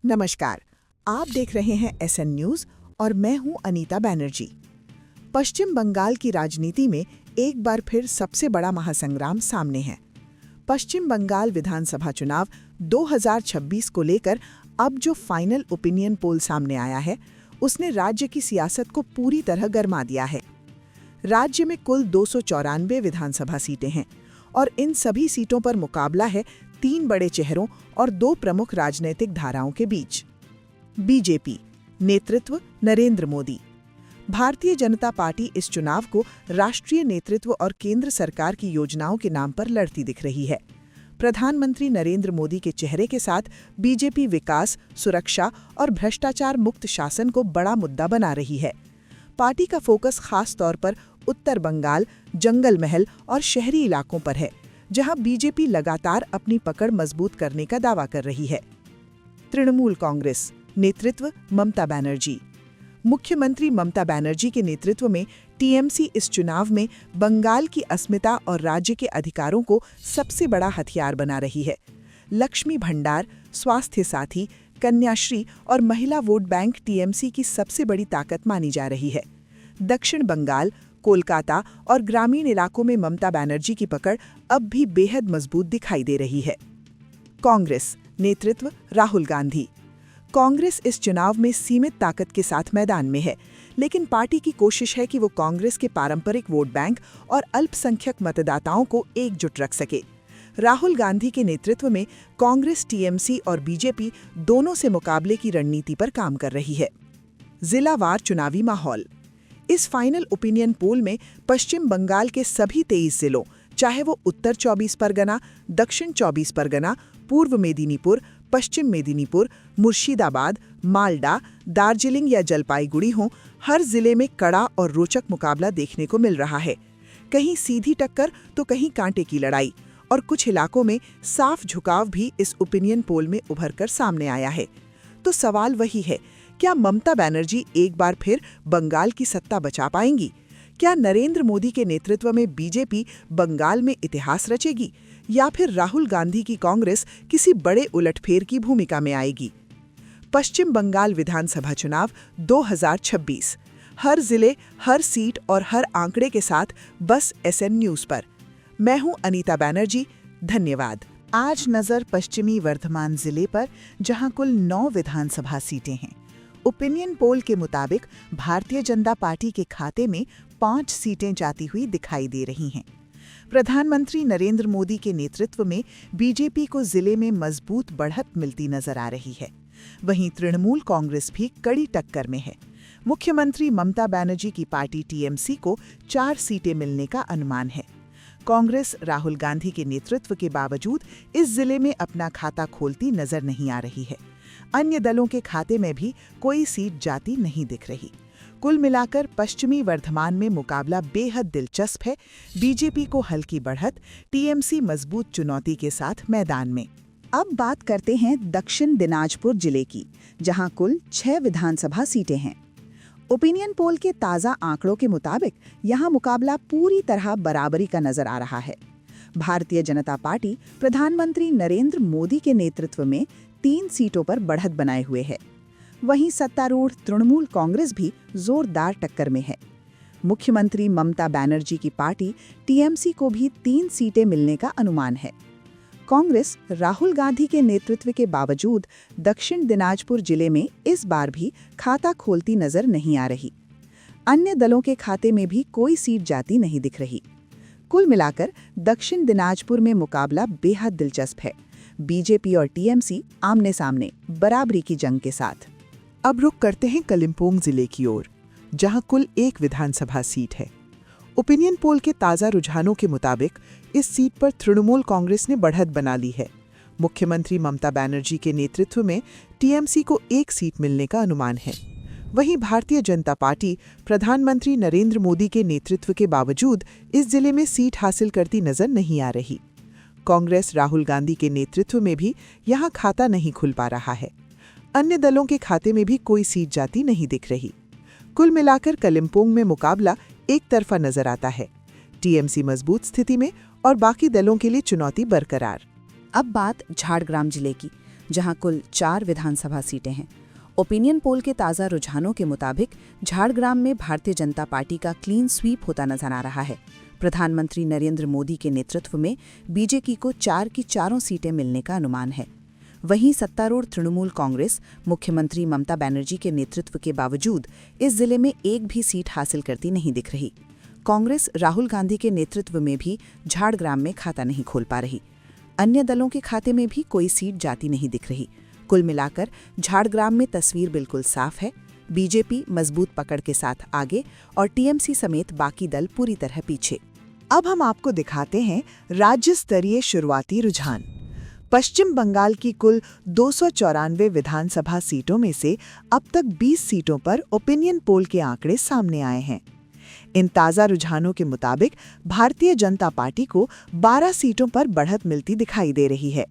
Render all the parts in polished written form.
नमस्कार, आप देख रहे हैं एसएन न्यूज और मैं हूं अनीता बैनर्जी। पश्चिम बंगाल की राजनीति में एक बार फिर सबसे बड़ा महासंग्राम सामने है। पश्चिम बंगाल विधानसभा चुनाव 2026 को लेकर अब जो फाइनल ओपिनियन पोल सामने आया है, उसने राज्य की सियासत को पूरी तरह गरमा दिया है। राज्य में कुल 294 विधानसभा सीटें हैं और इन सभी सीटों पर मुकाबला है 3 बड़े चेहरों और 2 प्रमुख राजनीतिक धाराओं के बीच। बीजेपी नेतृत्व नरेंद्र मोदी। भारतीय जनता पार्टी इस चुनाव को राष्ट्रीय नेतृत्व और केंद्र सरकार की योजनाओं के नाम पर लड़ती दिख रही है। प्रधानमंत्री नरेंद्र मोदी के चेहरे के साथ बीजेपी विकास, सुरक्षा और भ्रष्टाचार मुक्त शासन को बड़ा मुद्दा बना रही है। पार्टी का फोकस खास तौर पर उत्तर बंगाल, जंगल महल और शहरी इलाकों पर है, जहां बीजेपी लगातार अपनी पकड़ मजबूत करने का दावा कर रही है। तृणमूल कांग्रेस नेतृत्व ममता बनर्जी। मुख्यमंत्री ममता बनर्जी के नेतृत्व में टीएमसी इस चुनाव में बंगाल की अस्मिता और राज्य के अधिकारों को सबसे बड़ा हथियार बना रही है। लक्ष्मी भंडार, स्वास्थ्य साथी, कन्याश्री और महिला वोट बैंक टीएमसी की सबसे बड़ी ताकत मानी जा रही है। दक्षिण बंगाल, कोलकाता और ग्रामीण इलाकों में ममता बनर्जी की पकड़ अब भी बेहद मजबूत दिखाई दे रही है। कांग्रेस नेतृत्व राहुल गांधी। कांग्रेस इस चुनाव में सीमित ताकत के साथ मैदान में है, लेकिन पार्टी की कोशिश है कि वो कांग्रेस के पारंपरिक वोट बैंक और अल्पसंख्यक मतदाताओं को एकजुट रख सके। राहुल गांधी के नेतृत्व में कांग्रेस टीएमसी और बीजेपी दोनों से मुकाबले की रणनीति पर काम कर रही है। जिलावार चुनावी माहौल। इस फाइनल ओपिनियन पोल में पश्चिम बंगाल के सभी 23 जिलों, चाहे वो उत्तर 24 परगना, दक्षिण 24 परगना, पूर्व मेदिनीपुर, पश्चिम मेदिनीपुर, मुर्शिदाबाद, मालडा, दार्जिलिंग या जलपाईगुड़ी हों, हर जिले में कड़ा और रोचक मुकाबला देखने को मिल रहा है। कहीं सीधी टक्कर तो कहीं कांटे की लड़ाई, और कुछ इलाकों में साफ झुकाव भी इस ओपिनियन पोल में उभर कर सामने आया है। तो सवाल वही है, क्या ममता बनर्जी एक बार फिर बंगाल की सत्ता बचा पाएंगी? क्या नरेंद्र मोदी के नेतृत्व में बीजेपी बंगाल में इतिहास रचेगी, या फिर राहुल गांधी की कांग्रेस किसी बड़े उलटफेर की भूमिका में आएगी? पश्चिम बंगाल विधानसभा चुनाव 2026, हर जिले, हर सीट और हर आंकड़े के साथ बस एसएन न्यूज पर। मैं हूं अनीता बैनर्जी, धन्यवाद। आज नजर पश्चिमी वर्धमान जिले पर, जहां कुल 9 विधानसभा सीटें हैं। ओपिनियन पोल के मुताबिक भारतीय जनता पार्टी के खाते में 5 सीटें जाती हुई दिखाई दे रही हैं। प्रधानमंत्री नरेंद्र मोदी के नेतृत्व में बीजेपी को जिले में मजबूत बढ़त मिलती नजर आ रही है। वहीं तृणमूल कांग्रेस भी कड़ी टक्कर में है। मुख्यमंत्री ममता बनर्जी की पार्टी टीएमसी को 4 सीटें मिलने का अनुमान है। कांग्रेस राहुल गांधी के नेतृत्व के बावजूद इस जिले में अपना खाता खोलती नजर नहीं आ रही है। अन्य दलों के खाते में भी कोई सीट जाती नहीं दिख रही। कुल मिलाकर पश्चिमी वर्धमान में मुकाबला बेहद दिलचस्प है। बीजेपी को हल्की बढ़त, टीएमसी मजबूत चुनौती के साथ मैदान में। अब बात करते हैं दक्षिण दिनाजपुर जिले की, जहां कुल 6 विधानसभा सीटें हैं। ओपिनियन पोल के ताज़ा आंकड़ों के मुताबिक यहां मुकाबला पूरी तरह बराबरी का नजर आ रहा है। भारतीय जनता पार्टी प्रधानमंत्री नरेंद्र मोदी के नेतृत्व में 3 सीटों पर बढ़त बनाए हुए है। वहीं सत्तारूढ़ तृणमूल कांग्रेस भी जोरदार टक्कर में है। मुख्यमंत्री ममता बनर्जी की पार्टी टीएमसी को भी 3 सीटें मिलने का अनुमान है। कांग्रेस राहुल गांधी के नेतृत्व के बावजूद दक्षिण दिनाजपुर जिले में इस बार भी खाता खोलती नजर नहीं आ रही। अन्य दलों के खाते में भी कोई सीट जाती नहीं दिख रही। कुल मिलाकर दक्षिण दिनाजपुर में मुकाबला बेहद दिलचस्प है। बीजेपी और टीएमसी आमने सामने बराबरी की जंग के साथ। अब रुख करते हैं कलिम्पोंग जिले की ओर, जहां कुल 1 विधानसभा सीट है। ओपिनियन पोल के ताज़ा रुझानों के मुताबिक इस सीट पर तृणमूल कांग्रेस ने बढ़त बना ली है। मुख्यमंत्री ममता बनर्जी के नेतृत्व में टीएमसी को 1 सीट मिलने का अनुमान है। वहीं भारतीय जनता पार्टी प्रधानमंत्री नरेंद्र मोदी के नेतृत्व के बावजूद इस जिले में सीट हासिल करती नजर नहीं आ रही। कांग्रेस राहुल गांधी के नेतृत्व में भी यहां खाता नहीं खुल पा रहा है। अन्य दलों के खाते में भी कोई सीट जाती नहीं दिख रही। कुल मिलाकर कलिम्पोंग में मुकाबला एक तरफा नजर आता है। टीएमसी मजबूत स्थिति में और बाकी दलों के लिए चुनौती बरकरार। अब बात झारग्राम जिले की, जहां कुल 4 विधानसभा सीटें हैं। ओपिनियन पोल के ताज़ा रुझानों के मुताबिक झाड़ग्राम में भारतीय जनता पार्टी का क्लीन स्वीप होता नजर आ रहा है। प्रधानमंत्री नरेंद्र मोदी के नेतृत्व में बीजेपी को 4 की 4 सीटें मिलने का अनुमान है। वहीं सत्तारूढ़ तृणमूल कांग्रेस मुख्यमंत्री ममता बनर्जी के नेतृत्व के बावजूद इस जिले में एक भी सीट हासिल करती नहीं दिख रही। कांग्रेस राहुल गांधी के नेतृत्व में भी झाड़ग्राम में खाता नहीं खोल पा रही। अन्य दलों के खाते में भी कोई सीट जाती नहीं दिख रही। कुल मिलाकर झाड़ग्राम में तस्वीर बिल्कुल साफ है। बीजेपी मजबूत पकड़ के साथ आगे और टीएमसी समेत बाकी दल पूरी तरह पीछे। अब हम आपको दिखाते हैं राज्य स्तरीय शुरुआती रुझान। पश्चिम बंगाल की कुल 294 विधानसभा सीटों में से अब तक 20 सीटों पर ओपिनियन पोल के आंकड़े सामने आए हैं। इन ताज़ा रुझानों के मुताबिक भारतीय जनता पार्टी को 12 सीटों पर बढ़त मिलती दिखाई दे रही है।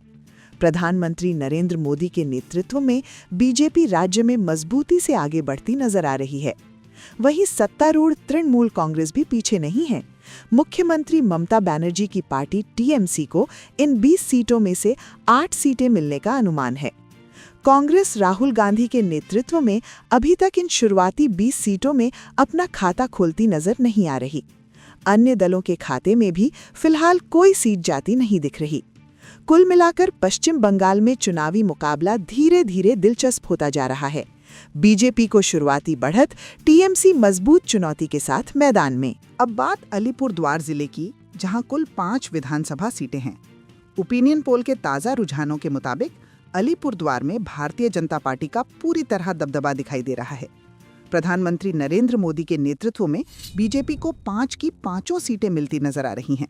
प्रधानमंत्री नरेंद्र मोदी के नेतृत्व में बीजेपी राज्य में मजबूती से आगे बढ़ती नजर आ रही है। वहीं सत्तारूढ़ तृणमूल कांग्रेस भी पीछे नहीं है। मुख्यमंत्री ममता बनर्जी की पार्टी टीएमसी को इन 20 सीटों में से 8 सीटें मिलने का अनुमान है। कांग्रेस राहुल गांधी के नेतृत्व में अभी तक इन शुरुआती 20 सीटों में अपना खाता खोलती नजर नहीं आ रही। अन्य दलों के खाते में भी फिलहाल कोई सीट जाती नहीं दिख रही। कुल मिलाकर पश्चिम बंगाल में चुनावी मुकाबला धीरे धीरे दिलचस्प होता जा रहा है। बीजेपी को शुरुआती बढ़त, टीएमसी मजबूत चुनौती के साथ मैदान में। अब बात अलीपुरद्वार जिले की, जहां कुल 5 विधानसभा सीटें हैं। ओपिनियन पोल के ताज़ा रुझानों के मुताबिक अलीपुरद्वार में भारतीय जनता पार्टी का पूरी तरह दबदबा दिखाई दे रहा है। प्रधानमंत्री नरेंद्र मोदी के नेतृत्व में बीजेपी को 5 की 5 सीटें मिलती नजर आ रही हैं।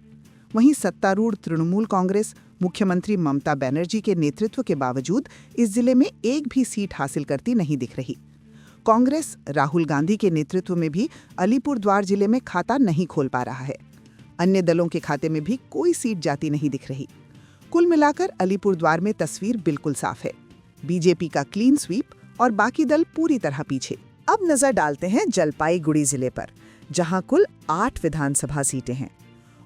वहीं सत्तारूढ़ तृणमूल कांग्रेस मुख्यमंत्री ममता बनर्जी के नेतृत्व के बावजूद इस जिले में एक भी सीट हासिल करती नहीं दिख रही। कांग्रेस राहुल गांधी के नेतृत्व में भी अलीपुरद्वार जिले में खाता नहीं खोल पा रहा है। अन्य दलों के खाते में भी कोई सीट जाती नहीं दिख रही। कुल मिलाकर अलीपुरद्वार में तस्वीर बिल्कुल साफ है। बीजेपी का क्लीन स्वीप और बाकी दल पूरी तरह पीछे। अब नजर डालते हैं जलपाईगुड़ी जिले पर, जहां कुल 8 विधानसभा सीटें हैं।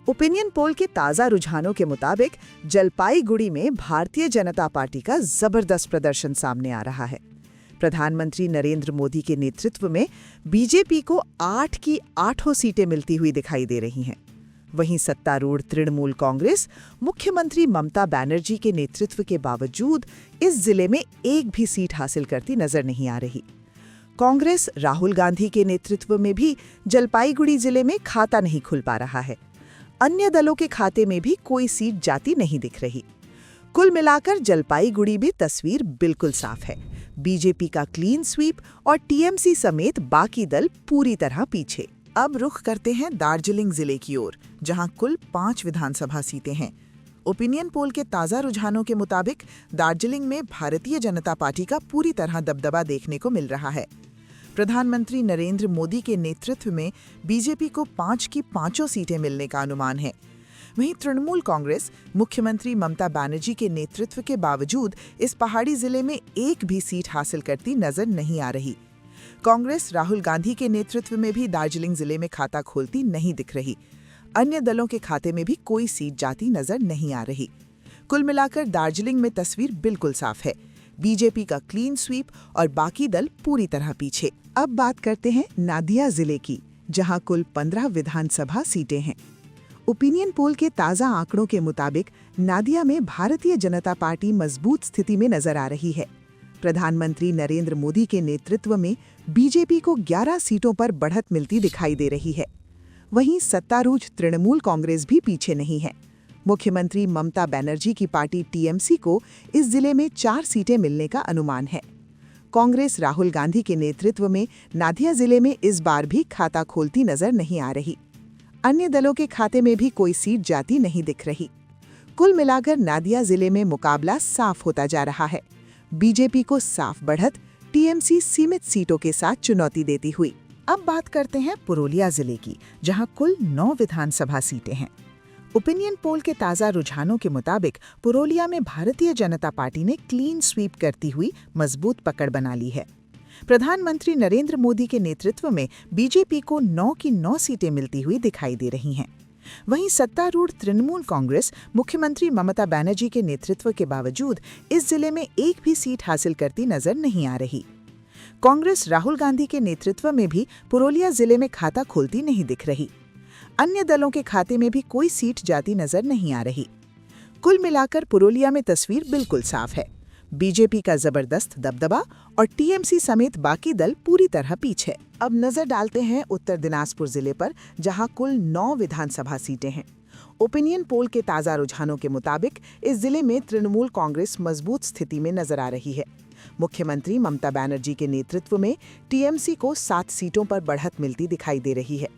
ओपिनियन पोल के ताज़ा रुझानों के मुताबिक जलपाईगुड़ी में भारतीय जनता पार्टी का जबरदस्त प्रदर्शन सामने आ रहा है। प्रधानमंत्री नरेंद्र मोदी के नेतृत्व में बीजेपी को 8 की 8 सीटें मिलती हुई दिखाई दे रही हैं। वहीं सत्तारूढ़ तृणमूल कांग्रेस मुख्यमंत्री ममता बनर्जी के नेतृत्व के बावजूद इस जिले में एक भी सीट हासिल करती नजर नहीं आ रही। कांग्रेस राहुल गांधी के नेतृत्व में भी जलपाईगुड़ी जिले में खाता नहीं खुल पा रहा है। अन्य दलों के खाते में भी कोई सीट जाती नहीं दिख रही। कुल मिलाकर जलपाईगुड़ी में तस्वीर बिल्कुल साफ है। बीजेपी का क्लीन स्वीप और टीएमसी समेत बाकी दल पूरी तरह पीछे। अब रुख करते हैं दार्जिलिंग जिले की ओर, जहां कुल 5 विधानसभा सीटें हैं। ओपिनियन पोल के ताज़ा रुझानों के मुताबिक दार्जिलिंग में भारतीय जनता पार्टी का पूरी तरह दबदबा देखने को मिल रहा है। प्रधानमंत्री नरेंद्र मोदी के नेतृत्व में बीजेपी को 5 की 5 सीटें मिलने का अनुमान है। वहीं तृणमूल कांग्रेस मुख्यमंत्री ममता बनर्जी के नेतृत्व के बावजूद इस पहाड़ी जिले में एक भी सीट हासिल करती नजर नहीं आ रही। कांग्रेस राहुल गांधी के नेतृत्व में भी दार्जिलिंग जिले में खाता खोलती नहीं दिख रही। अन्य दलों के खाते में भी कोई सीट जाती नजर नहीं आ रही। कुल मिलाकर दार्जिलिंग में तस्वीर बिल्कुल साफ है। बीजेपी का क्लीन स्वीप और बाकी दल पूरी तरह पीछे। अब बात करते हैं नादिया जिले की, जहां कुल 15 विधानसभा सीटें हैं। ओपिनियन पोल के ताज़ा आंकड़ों के मुताबिक नादिया में भारतीय जनता पार्टी मजबूत स्थिति में नजर आ रही है। प्रधानमंत्री नरेंद्र मोदी के नेतृत्व में बीजेपी को 11 सीटों पर बढ़त मिलती दिखाई दे रही है। वहीं सत्तारूढ़ तृणमूल कांग्रेस भी पीछे नहीं है। मुख्यमंत्री ममता बनर्जी की पार्टी टीएमसी को इस जिले में 4 सीटें मिलने का अनुमान है। कांग्रेस राहुल गांधी के नेतृत्व में नादिया जिले में इस बार भी खाता खोलती नजर नहीं आ रही। अन्य दलों के खाते में भी कोई सीट जाती नहीं दिख रही। कुल मिलाकर नादिया जिले में मुकाबला साफ होता जा रहा है। बीजेपी को साफ बढ़त, टीएमसी सीमित सीटों के साथ चुनौती देती हुई। अब बात करते हैं पुरुलिया जिले की, जहां कुल 9 विधानसभा सीटें हैं। ओपिनियन पोल के ताज़ा रुझानों के मुताबिक पुरुलिया में भारतीय जनता पार्टी ने क्लीन स्वीप करती हुई मजबूत पकड़ बना ली है। प्रधानमंत्री नरेंद्र मोदी के नेतृत्व में बीजेपी को 9 की 9 सीटें मिलती हुई दिखाई दे रही हैं। वहीं सत्तारूढ़ तृणमूल कांग्रेस मुख्यमंत्री ममता बनर्जी के नेतृत्व के बावजूद इस जिले में एक भी सीट हासिल करती नजर नहीं आ रही। कांग्रेस राहुल गांधी के नेतृत्व में भी पुरुलिया जिले में खाता खोलती नहीं दिख रही। अन्य दलों के खाते में भी कोई सीट जाती नजर नहीं आ रही। कुल मिलाकर पुरुलिया में तस्वीर बिल्कुल साफ है। बीजेपी का जबरदस्त दबदबा और टीएमसी समेत बाकी दल पूरी तरह पीछे। अब नजर डालते हैं उत्तर दिनाजपुर जिले पर, जहां कुल 9 विधानसभा सीटें हैं। ओपिनियन पोल के ताजा रुझानों के मुताबिक इस जिले में तृणमूल कांग्रेस मजबूत स्थिति में नजर आ रही है। मुख्यमंत्री ममता बनर्जी के नेतृत्व में टीएमसी को 7 सीटों पर बढ़त मिलती दिखाई दे रही है।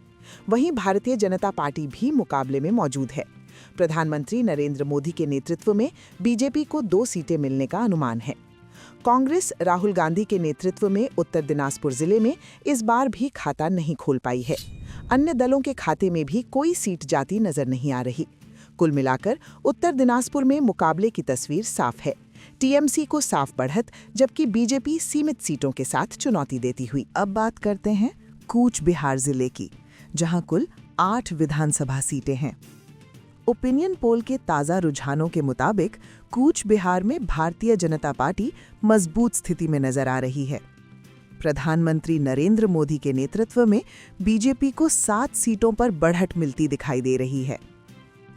वहीं भारतीय जनता पार्टी भी मुकाबले में मौजूद है। प्रधानमंत्री नरेंद्र मोदी के नेतृत्व में बीजेपी को 2 सीटें मिलने का अनुमान है। कांग्रेस राहुल गांधी के नेतृत्व में उत्तर दिनाजपुर जिले में इस बार भी खाता नहीं खोल पाई है। अन्य दलों के खाते में भी कोई सीट जाती नजर नहीं आ रही। कुल मिलाकर उत्तर दिनाजपुर में मुकाबले की तस्वीर साफ है। टीएमसी को साफ बढ़त, जबकि बीजेपी सीमित सीटों के साथ चुनौती देती हुई। अब बात करते हैं कूच बिहार जिले की, जहां कुल 8 विधानसभा सीटें हैं। ओपिनियन पोल के ताजा रुझानों के मुताबिक कूच बिहार में भारतीय जनता पार्टी मजबूत स्थिति में नजर आ रही है। प्रधानमंत्री नरेंद्र मोदी के नेतृत्व में बीजेपी को 7 सीटों पर बढ़त मिलती दिखाई दे रही है।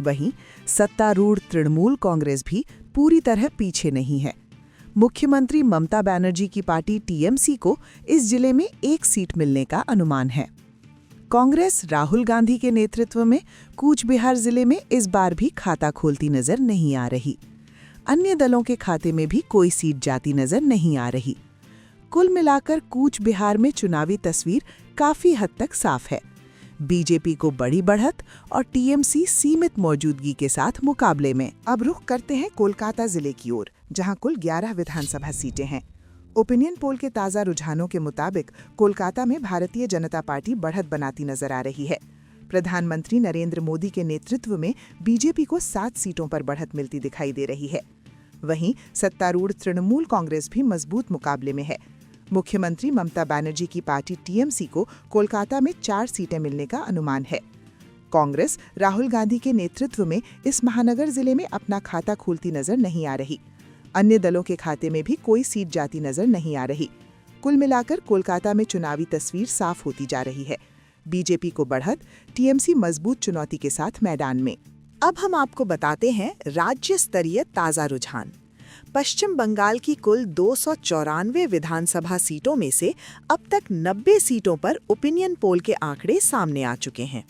वहीं सत्तारूढ़ तृणमूल कांग्रेस भी पूरी तरह पीछे नहीं है। मुख्यमंत्री ममता बनर्जी की पार्टी टीएमसी को इस जिले में 1 सीट मिलने का अनुमान है। कांग्रेस राहुल गांधी के नेतृत्व में कूच बिहार जिले में इस बार भी खाता खोलती नजर नहीं आ रही। अन्य दलों के खाते में भी कोई सीट जाती नजर नहीं आ रही। कुल मिलाकर कूच बिहार में चुनावी तस्वीर काफी हद तक साफ है। बीजेपी को बड़ी बढ़त और टीएमसी सीमित मौजूदगी के साथ मुकाबले में। अब रुख करते हैं कोलकाता जिले की ओर, जहां कुल 11 विधानसभा सीटें हैं। ओपिनियन पोल के ताजा रुझानों के मुताबिक कोलकाता में भारतीय जनता पार्टी बढ़त बनाती नजर आ रही है। प्रधानमंत्री नरेंद्र मोदी के नेतृत्व में बीजेपी को 7 सीटों पर बढ़त मिलती दिखाई दे रही है। वहीं सत्तारूढ़ तृणमूल कांग्रेस भी मजबूत मुकाबले में है। मुख्यमंत्री ममता बनर्जी की पार्टी टीएमसी को कोलकाता में 4 सीटें मिलने का अनुमान है। कांग्रेस राहुल गांधी के नेतृत्व में इस महानगर जिले में अपना खाता खोलती नजर नहीं आ रही। अन्य दलों के खाते में भी कोई सीट जाती नजर नहीं आ रही। कुल मिलाकर कोलकाता में चुनावी तस्वीर साफ होती जा रही है। बीजेपी को बढ़त, टीएमसी मजबूत चुनौती के साथ मैदान में। अब हम आपको बताते हैं राज्य स्तरीय ताजा रुझान। पश्चिम बंगाल की कुल 294 विधानसभा सीटों में से अब तक 90 सीटों पर ओपिनियन पोल के आंकड़े सामने आ चुके हैं।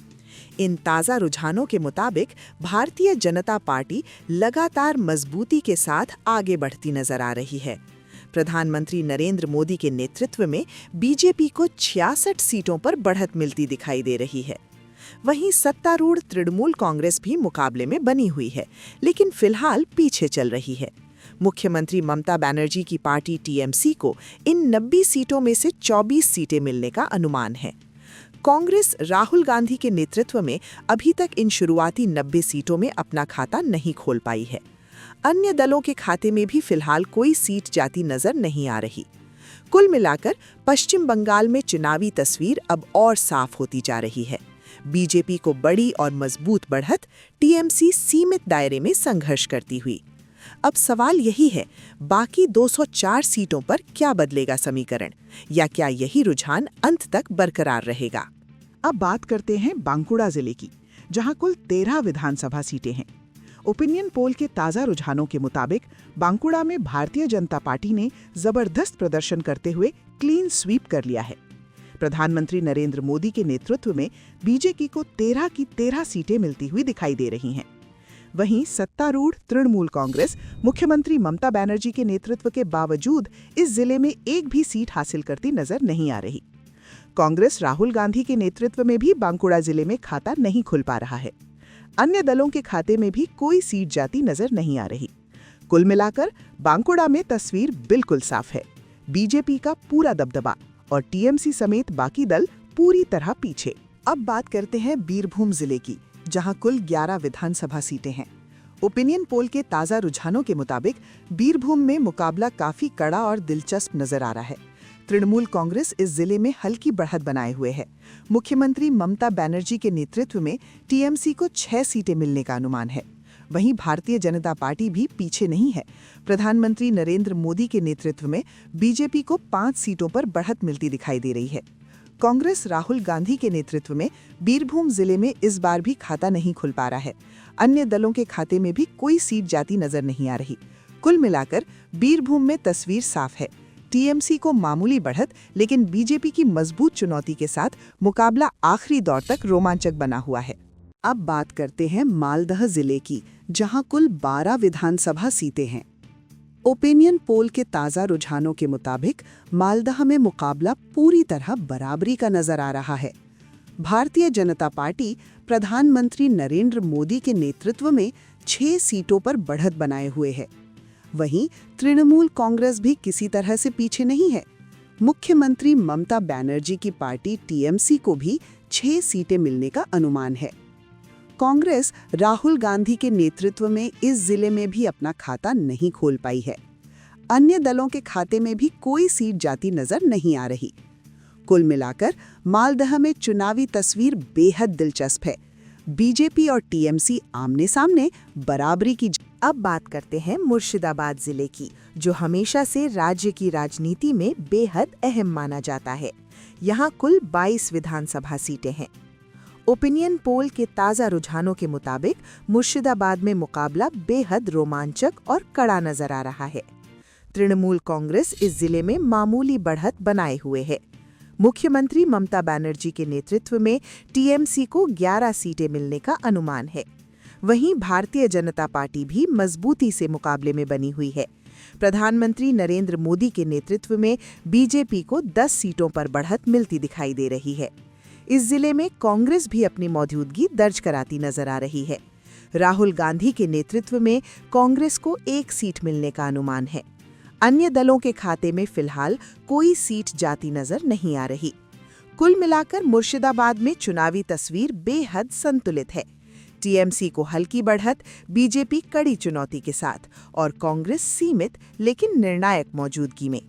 इन ताजा रुझानों के मुताबिक भारतीय जनता पार्टी लगातार मजबूती के साथ आगे बढ़ती नजर आ रही है। प्रधानमंत्री नरेंद्र मोदी के नेतृत्व में बीजेपी को 66 सीटों पर बढ़त मिलती दिखाई दे रही है। वहीं सत्तारूढ़ तृणमूल कांग्रेस भी मुकाबले में बनी हुई है, लेकिन फिलहाल पीछे चल रही है। मुख्यमंत्री ममता बनर्जी की पार्टी टीएमसी को इन 90 सीटों में से 24 सीटें मिलने का अनुमान है। कांग्रेस राहुल गांधी के नेतृत्व में अभी तक इन शुरुआती 90 सीटों में अपना खाता नहीं खोल पाई है। अन्य दलों के खाते में भी फिलहाल कोई सीट जाती नजर नहीं आ रही। कुल मिलाकर पश्चिम बंगाल में चुनावी तस्वीर अब और साफ होती जा रही है। बीजेपी को बड़ी और मजबूत बढ़त, टीएमसी सीमित दायरे में संघर्ष करती हुई। अब सवाल यही है, बाकी 204 सीटों पर क्या बदलेगा समीकरण, या क्या यही रुझान अंत तक बरकरार रहेगा? अब बात करते हैं बांकुड़ा जिले की, जहां कुल 13 विधानसभा सीटें हैं। ओपिनियन पोल के ताजा रुझानों के मुताबिक बांकुड़ा में भारतीय जनता पार्टी ने जबरदस्त प्रदर्शन करते हुए क्लीन स्वीप कर लिया है। प्रधानमंत्री नरेंद्र मोदी के नेतृत्व में बीजेपी को 13 की 13 सीटें मिलती हुई दिखाई दे रही हैं। वहीं सत्तारूढ़ तृणमूल कांग्रेस मुख्यमंत्री ममता बनर्जी के नेतृत्व के बावजूद इस जिले में एक भी सीट हासिल करती नजर नहीं आ रही। कांग्रेस राहुल गांधी के नेतृत्व में भी बांकुड़ा जिले में खाता नहीं खुल पा रहा है। अन्य दलों के खाते में भी कोई सीट जाती नजर नहीं आ रही। कुल मिलाकर बांकुड़ा में तस्वीर बिल्कुल साफ है। बीजेपी का पूरा दबदबा और टीएमसी समेत बाकी दल पूरी तरह पीछे। अब बात करते हैं बीरभूम जिले की, जहां कुल 11 विधानसभा सीटें हैं। ओपिनियन पोल के ताजा रुझानों के मुताबिक बीरभूम में मुकाबला काफी कड़ा और दिलचस्प नजर आ रहा है। तृणमूल कांग्रेस इस जिले में हल्की बढ़त बनाए हुए है। मुख्यमंत्री ममता बनर्जी के नेतृत्व में टीएमसी को 6 सीटें मिलने का अनुमान है। वहीं भारतीय जनता पार्टी भी पीछे नहीं है। प्रधानमंत्री नरेंद्र मोदी के नेतृत्व में बीजेपी को 5 सीटों पर बढ़त मिलती दिखाई दे रही है। कांग्रेस राहुल गांधी के नेतृत्व में बीरभूम जिले में इस बार भी खाता नहीं खुल पा रहा है। अन्य दलों के खाते में भी कोई सीट जाती नजर नहीं आ रही। कुल मिलाकर बीरभूम में तस्वीर साफ है। टीएमसी को मामूली बढ़त, लेकिन बीजेपी की मजबूत चुनौती के साथ मुकाबला आखिरी दौर तक रोमांचक बना हुआ है। अब बात करते हैं मालदह जिले की, जहां कुल 12 विधानसभा सीटें हैं। ओपिनियन पोल के ताज़ा रुझानों के मुताबिक मालदह में मुकाबला पूरी तरह बराबरी का नजर आ रहा है। भारतीय जनता पार्टी प्रधानमंत्री नरेंद्र मोदी के नेतृत्व में 6 सीटों पर बढ़त बनाए हुए है। वहीं तृणमूल कांग्रेस भी किसी तरह से पीछे नहीं है। मुख्यमंत्री ममता बनर्जी की पार्टी टीएमसी को भी 6 सीटें मिलने का अनुमान है। कांग्रेस राहुल गांधी के नेतृत्व में इस जिले में भी अपना खाता नहीं खोल पाई है। अन्य दलों के खाते में भी कोई सीट जाती नजर नहीं आ रही। कुल मिलाकर मालदह में चुनावी तस्वीर बेहद दिलचस्प है। बीजेपी और टीएमसी आमने सामने बराबरी की। अब बात करते हैं मुर्शिदाबाद जिले की, जो हमेशा से राज्य की राजनीति में बेहद अहम माना जाता है। यहाँ कुल 22 विधानसभा सीटें हैं। ओपिनियन पोल के ताज़ा रुझानों के मुताबिक मुर्शिदाबाद में मुकाबला बेहद रोमांचक और कड़ा नजर आ रहा है। तृणमूल कांग्रेस इस जिले में मामूली बढ़त बनाए हुए है। मुख्यमंत्री ममता बनर्जी के नेतृत्व में टीएमसी को 11 सीटें मिलने का अनुमान है। वहीं भारतीय जनता पार्टी भी मजबूती से मुकाबले में बनी हुई है। प्रधानमंत्री नरेंद्र मोदी के नेतृत्व में बीजेपी को 10 सीटों पर बढ़त मिलती दिखाई दे रही है। इस जिले में कांग्रेस भी अपनी मौजूदगी दर्ज कराती नजर आ रही है। राहुल गांधी के नेतृत्व में कांग्रेस को 1 सीट मिलने का अनुमान है। अन्य दलों के खाते में फिलहाल कोई सीट जाती नजर नहीं आ रही। कुल मिलाकर मुर्शिदाबाद में चुनावी तस्वीर बेहद संतुलित है। टीएमसी को हल्की बढ़त, बीजेपी कड़ी चुनौती के साथ और कांग्रेस सीमित लेकिन निर्णायक मौजूदगी में।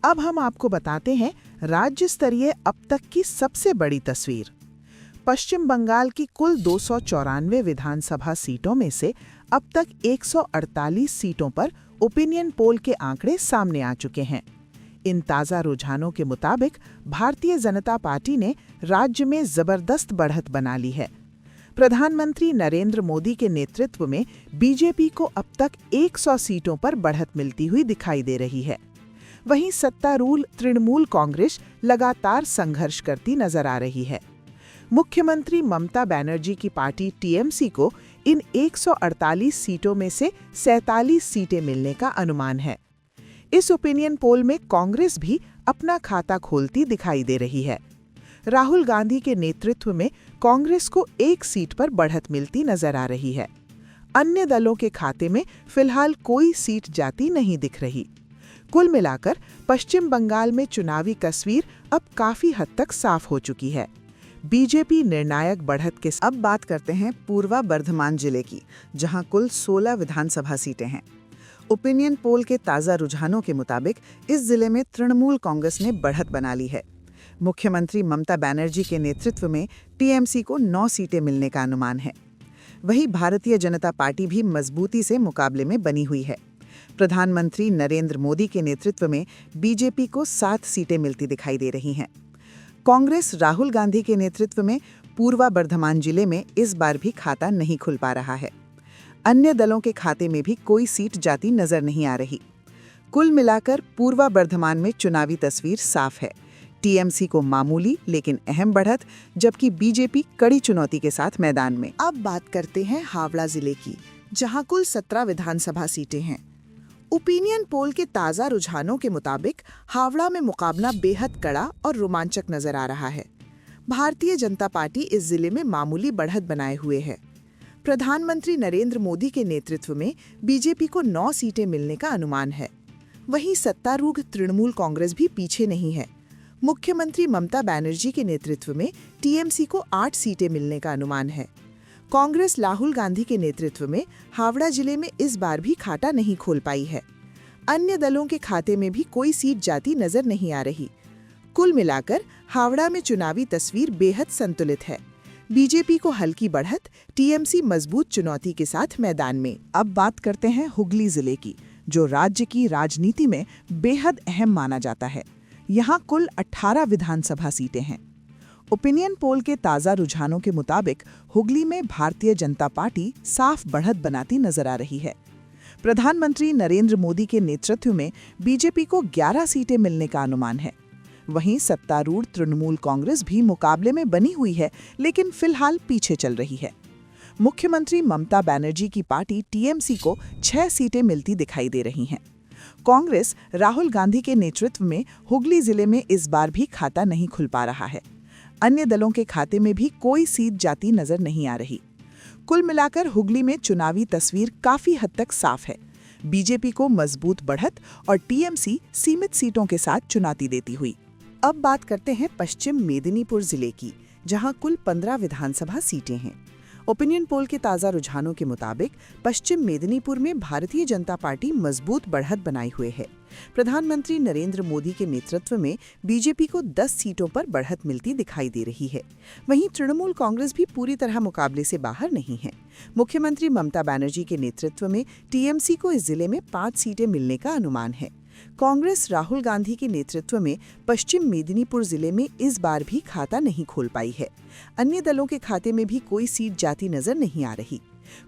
अब हम आपको बताते हैं राज्य स्तरीय अब तक की सबसे बड़ी तस्वीर। पश्चिम बंगाल की कुल 294 विधानसभा सीटों में से अब तक 148 सीटों पर ओपिनियन पोल के आंकड़े सामने आ चुके हैं। इन ताज़ा रुझानों के मुताबिक भारतीय जनता पार्टी ने राज्य में जबरदस्त बढ़त बना ली है। प्रधानमंत्री नरेंद्र मोदी के नेतृत्व में बीजेपी को अब तक 100 सीटों पर बढ़त मिलती हुई दिखाई दे रही है। वहीं सत्तारूढ़ तृणमूल कांग्रेस लगातार संघर्ष करती नजर आ रही है। मुख्यमंत्री ममता बनर्जी की पार्टी टीएमसी को इन 148 सीटों में से 47 सीटें मिलने का अनुमान है। इस ओपिनियन पोल में कांग्रेस भी अपना खाता खोलती दिखाई दे रही है। राहुल गांधी के नेतृत्व में कांग्रेस को 1 सीट पर बढ़त मिलती नजर आ रही है। अन्य दलों के खाते में फिलहाल कोई सीट जाती नहीं दिख रही। कुल मिलाकर पश्चिम बंगाल में चुनावी तस्वीर अब काफी हद तक साफ हो चुकी है। बीजेपी निर्णायक बढ़त के अब बात करते हैं पूर्वा बर्धमान जिले की, जहां कुल 16 विधानसभा सीटें हैं। ओपिनियन पोल के ताज़ा रुझानों के मुताबिक इस जिले में तृणमूल कांग्रेस ने बढ़त बना ली है। मुख्यमंत्री ममता बनर्जी के नेतृत्व में टीएमसी को 9 सीटें मिलने का अनुमान है। वहीं भारतीय जनता पार्टी भी मजबूती से मुकाबले में बनी हुई है। प्रधानमंत्री नरेंद्र मोदी के नेतृत्व में बीजेपी को 7 सीटें मिलती दिखाई दे रही हैं। कांग्रेस राहुल गांधी के नेतृत्व में पूर्वा बर्धमान जिले में इस बार भी खाता नहीं खुल पा रहा है। अन्य दलों के खाते में भी कोई सीट जाती नजर नहीं आ रही। कुल मिलाकर पूर्वा बर्धमान में चुनावी तस्वीर साफ है। टीएमसी को मामूली लेकिन अहम बढ़त, जबकि बीजेपी कड़ी चुनौती के साथ मैदान में। अब बात करते हैं हावड़ा जिले की, जहां कुल 17 विधानसभा सीटें हैं। ओपिनियन पोल के ताज़ा रुझानों के मुताबिक हावड़ा में मुकाबला बेहद कड़ा और रोमांचक नजर आ रहा है। भारतीय जनता पार्टी इस जिले में मामूली बढ़त बनाए हुए है। प्रधानमंत्री नरेंद्र मोदी के नेतृत्व में बीजेपी को 9 सीटें मिलने का अनुमान है। वहीं सत्तारूढ़ तृणमूल कांग्रेस भी पीछे नहीं है। मुख्यमंत्री ममता बनर्जी के नेतृत्व में टीएमसी को 8 सीटें मिलने का अनुमान है। कांग्रेस राहुल गांधी के नेतृत्व में हावड़ा जिले में इस बार भी खाता नहीं खोल पाई है। अन्य दलों के खाते में भी कोई सीट जाती नजर नहीं आ रही। कुल मिलाकर हावड़ा में चुनावी तस्वीर बेहद संतुलित है। बीजेपी को हल्की बढ़त, टीएमसी मजबूत चुनौती के साथ मैदान में। अब बात करते हैं हुगली जिले की, जो राज्य की राजनीति में बेहद अहम माना जाता है। यहाँ कुल 18 विधानसभा सीटें हैं। ओपिनियन पोल के ताज़ा रुझानों के मुताबिक हुगली में भारतीय जनता पार्टी साफ बढ़त बनाती नजर आ रही है। प्रधानमंत्री नरेंद्र मोदी के नेतृत्व में बीजेपी को 11 सीटें मिलने का अनुमान है। वहीं सत्तारूढ़ तृणमूल कांग्रेस भी मुकाबले में बनी हुई है, लेकिन फिलहाल पीछे चल रही है। मुख्यमंत्री ममता बनर्जी की पार्टी टीएमसी को 6 सीटें मिलती दिखाई दे रही हैं। कांग्रेस राहुल गांधी के नेतृत्व में हुगली जिले में इस बार भी खाता नहीं खुल पा रहा है। अन्य दलों के खाते में भी कोई सीट जाती नजर नहीं आ रही। कुल मिलाकर हुगली में चुनावी तस्वीर काफी हद तक साफ है। बीजेपी को मजबूत बढ़त और टीएमसी सीमित सीटों के साथ चुनौती देती हुई। अब बात करते हैं पश्चिम मेदिनीपुर जिले की, जहां कुल 15 विधानसभा सीटें हैं। ओपिनियन पोल के ताज़ा रुझानों के मुताबिक पश्चिम मेदिनीपुर में भारतीय जनता पार्टी मजबूत बढ़त बनाए हुए है। प्रधानमंत्री नरेंद्र मोदी के नेतृत्व में बीजेपी को 10 सीटों पर बढ़त मिलती दिखाई दे रही है। वहीं तृणमूल कांग्रेस भी पूरी तरह मुकाबले से बाहर नहीं है। मुख्यमंत्री ममता बनर्जी के नेतृत्व में टीएमसी को इस जिले में 5 सीटें मिलने का अनुमान है। कांग्रेस राहुल गांधी के नेतृत्व में पश्चिम मेदिनीपुर जिले में इस बार भी खाता नहीं खोल पाई है। अन्य दलों के खाते में भी कोई सीट जाती नजर नहीं आ रही।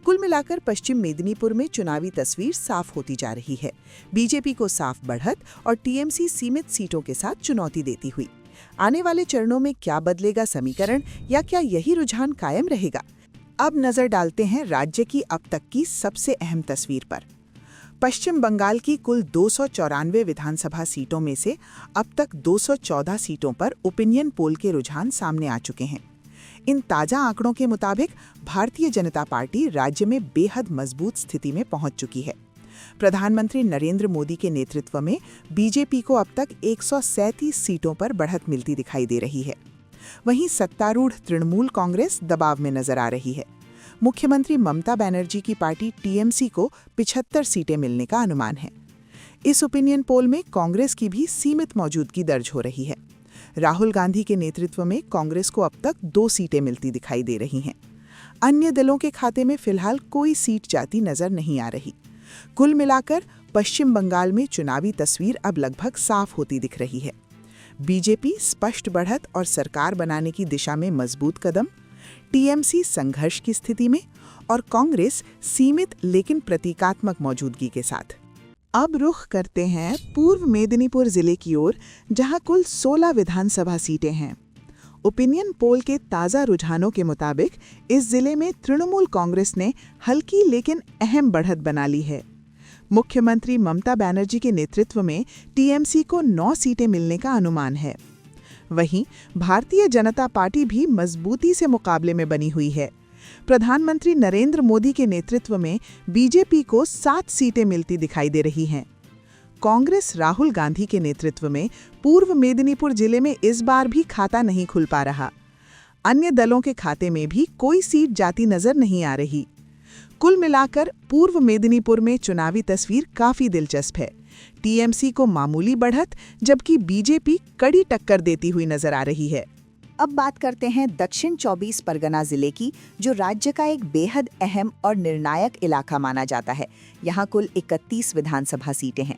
कुल मिलाकर पश्चिम मेदिनीपुर में चुनावी तस्वीर साफ होती जा रही है। बीजेपी को साफ बढ़त और टीएमसी सीमित सीटों के साथ चुनौती देती हुई। आने वाले चरणों में क्या बदलेगा समीकरण, या क्या यही रुझान कायम रहेगा? अब नजर डालते हैं राज्य की अब तक की सबसे अहम तस्वीर पर। पश्चिम बंगाल की कुल 294 विधानसभा सीटों में से अब तक 214 सीटों पर ओपिनियन पोल के रुझान सामने आ चुके हैं। इन ताज़ा आंकड़ों के मुताबिक भारतीय जनता पार्टी राज्य में बेहद मजबूत स्थिति में पहुंच चुकी है। प्रधानमंत्री नरेंद्र मोदी के नेतृत्व में बीजेपी को अब तक 137 सीटों पर बढ़त मिलती दिखाई दे रही है। वहीं सत्तारूढ़ तृणमूल कांग्रेस दबाव में नजर आ रही है। मुख्यमंत्री ममता बनर्जी की पार्टी टीएमसी को 75 सीटें मिलने का अनुमान है। इस ओपिनियन पोल में कांग्रेस की भी सीमित मौजूदगी दर्ज हो रही है। राहुल गांधी के नेतृत्व में कांग्रेस को अब तक 2 सीटें मिलती दिखाई दे रही हैं। अन्य दलों के खाते में फिलहाल कोई सीट जाती नजर नहीं आ रही। कुल मिलाकर पश्चिम बंगाल में चुनावी तस्वीर अब लगभग साफ होती दिख रही है। बीजेपी स्पष्ट बढ़त और सरकार बनाने की दिशा में मजबूत कदम, टीएमसी संघर्ष की स्थिति में और कांग्रेस सीमित लेकिन प्रतीकात्मक मौजूदगी के साथ। अब रुख करते हैं पूर्व मेदिनीपुर जिले की ओर, जहां कुल 16 विधानसभा सीटें हैं। ओपिनियन पोल के ताज़ा रुझानों के मुताबिक इस जिले में तृणमूल कांग्रेस ने हल्की लेकिन अहम बढ़त बना ली है। मुख्यमंत्री ममता बनर्जी के नेतृत्व में टीएमसी को 9 सीटें मिलने का अनुमान है। वहीं भारतीय जनता पार्टी भी मजबूती से मुकाबले में बनी हुई है। प्रधानमंत्री नरेंद्र मोदी के नेतृत्व में बीजेपी को 7 सीटें मिलती दिखाई दे रही हैं। कांग्रेस राहुल गांधी के नेतृत्व में पूर्व मेदिनीपुर जिले में इस बार भी खाता नहीं खुल पा रहा। अन्य दलों के खाते में भी कोई सीट जाती नजर नहीं आ रही। कुल मिलाकर पूर्व मेदिनीपुर में चुनावी तस्वीर काफी दिलचस्प है। टीएमसी को मामूली बढ़त, जबकि बीजेपी कड़ी टक्कर देती हुई नजर आ रही है। अब बात करते हैं दक्षिण 24 परगना जिले की, जो राज्य का एक बेहद अहम और निर्णायक इलाका माना जाता है। यहाँ कुल 31 विधानसभा सीटें हैं।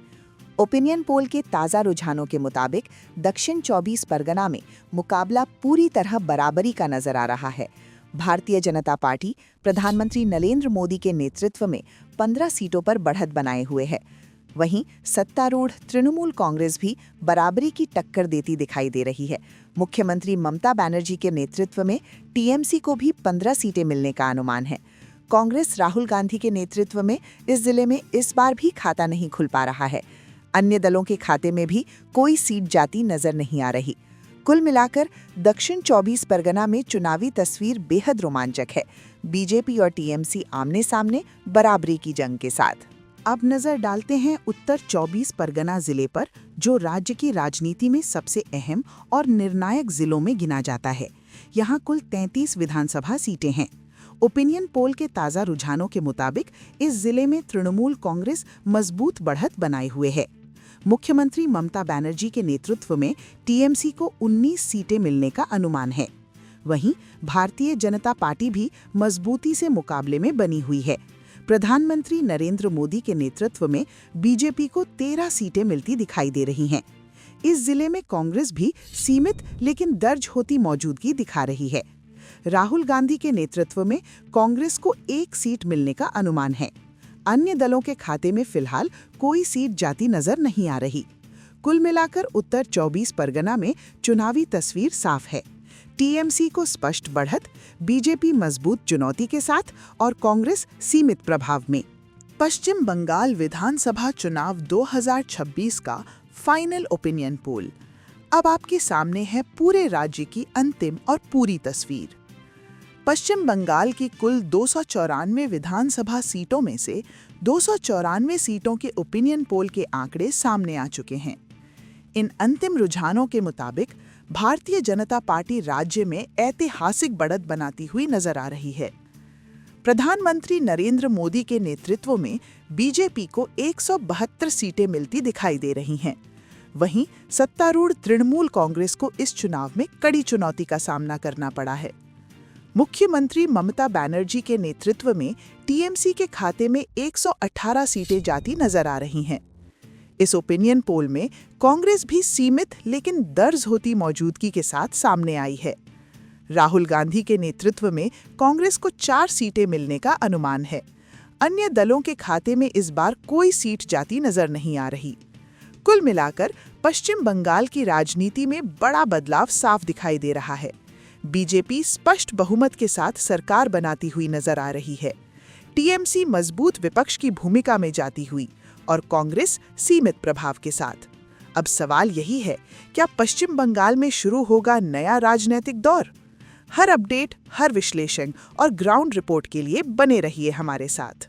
ओपिनियन पोल के ताज़ा रुझानों के मुताबिक दक्षिण 24 परगना में मुकाबला पूरी तरह बराबरी का नजर आ रहा है। भारतीय जनता पार्टी प्रधानमंत्री नरेंद्र मोदी के नेतृत्व में 15 सीटों पर बढ़त बनाए हुए है। वहीं सत्तारूढ़ तृणमूल कांग्रेस भी बराबरी की टक्कर देती दिखाई दे रही है। मुख्यमंत्री ममता बनर्जी के नेतृत्व में टीएमसी को भी 15 सीटें मिलने का अनुमान है। कांग्रेस राहुल गांधी के नेतृत्व में इस जिले में इस बार भी खाता नहीं खुल पा रहा है। अन्य दलों के खाते में भी कोई सीट जाती नजर नहीं आ रही। कुल मिलाकर दक्षिण 24 परगना में चुनावी तस्वीर बेहद रोमांचक है। बीजेपी और टीएमसी आमने सामने बराबरी की जंग के साथ। अब नजर डालते हैं उत्तर 24 परगना जिले पर, जो राज्य की राजनीति में सबसे अहम और निर्णायक जिलों में गिना जाता है। यहाँ कुल 33 विधानसभा सीटें हैं। ओपिनियन पोल के ताज़ा रुझानों के मुताबिक इस जिले में तृणमूल कांग्रेस मजबूत बढ़त बनाए हुए है। मुख्यमंत्री ममता बनर्जी के नेतृत्व में टीएमसी को 19 सीटें मिलने का अनुमान है। वहीं भारतीय जनता पार्टी भी मजबूती से मुकाबले में बनी हुई है। प्रधानमंत्री नरेंद्र मोदी के नेतृत्व में बीजेपी को 13 सीटें मिलती दिखाई दे रही हैं। इस जिले में कांग्रेस भी सीमित लेकिन दर्ज होती मौजूदगी दिखा रही है। राहुल गांधी के नेतृत्व में कांग्रेस को 1 सीट मिलने का अनुमान है। अन्य दलों के खाते में फिलहाल कोई सीट जाती नजर नहीं आ रही। कुल मिलाकर उत्तर 24 परगना में चुनावी तस्वीर साफ है। टीएमसी को स्पष्ट बढ़त, बीजेपी मजबूत चुनौती के साथ और कांग्रेस सीमित प्रभाव में। पश्चिम बंगाल विधानसभा चुनाव 2026 का फाइनल ओपिनियन पोल। अब आपके सामने है पूरे राज्य की अंतिम और पूरी तस्वीर। पश्चिम बंगाल की कुल 294 विधानसभा सीटों में से 294 सीटों के ओपिनियन पोल के आंकड़े सामने आ चुके हैं। इन अंतिम रुझानों के मुताबिक भारतीय जनता पार्टी राज्य में ऐतिहासिक बढ़त बनाती हुई नजर आ रही है। प्रधानमंत्री नरेंद्र मोदी के नेतृत्व में बीजेपी को 172 सीटें मिलती दिखाई दे रही हैं। वहीं सत्तारूढ़ तृणमूल कांग्रेस को इस चुनाव में कड़ी चुनौती का सामना करना पड़ा है। मुख्यमंत्री ममता बनर्जी के नेतृत्व में टीएमसी के खाते में 118 सीटें जाती नजर आ रही हैं। इस ओपिनियन पोल में कांग्रेस भी सीमित लेकिन दर्ज होती मौजूदगी के साथ सामने आई है। राहुल गांधी के नेतृत्व में कांग्रेस को 4 सीटें मिलने का अनुमान है। अन्य दलों के खाते में इस बार कोई सीट जाती नजर नहीं आ रही। कुल मिलाकर पश्चिम बंगाल की राजनीति में बड़ा बदलाव साफ दिखाई दे रहा है। बीजेपी स्पष्ट बहुमत के साथ सरकार बनाती हुई नजर आ रही है। टीएमसी मजबूत विपक्ष की भूमिका में जाती हुई और कांग्रेस सीमित प्रभाव के साथ। अब सवाल यही है, क्या पश्चिम बंगाल में शुरू होगा नया राजनीतिक दौर? हर अपडेट, हर विश्लेषण और ग्राउंड रिपोर्ट के लिए बने रहिए हमारे साथ।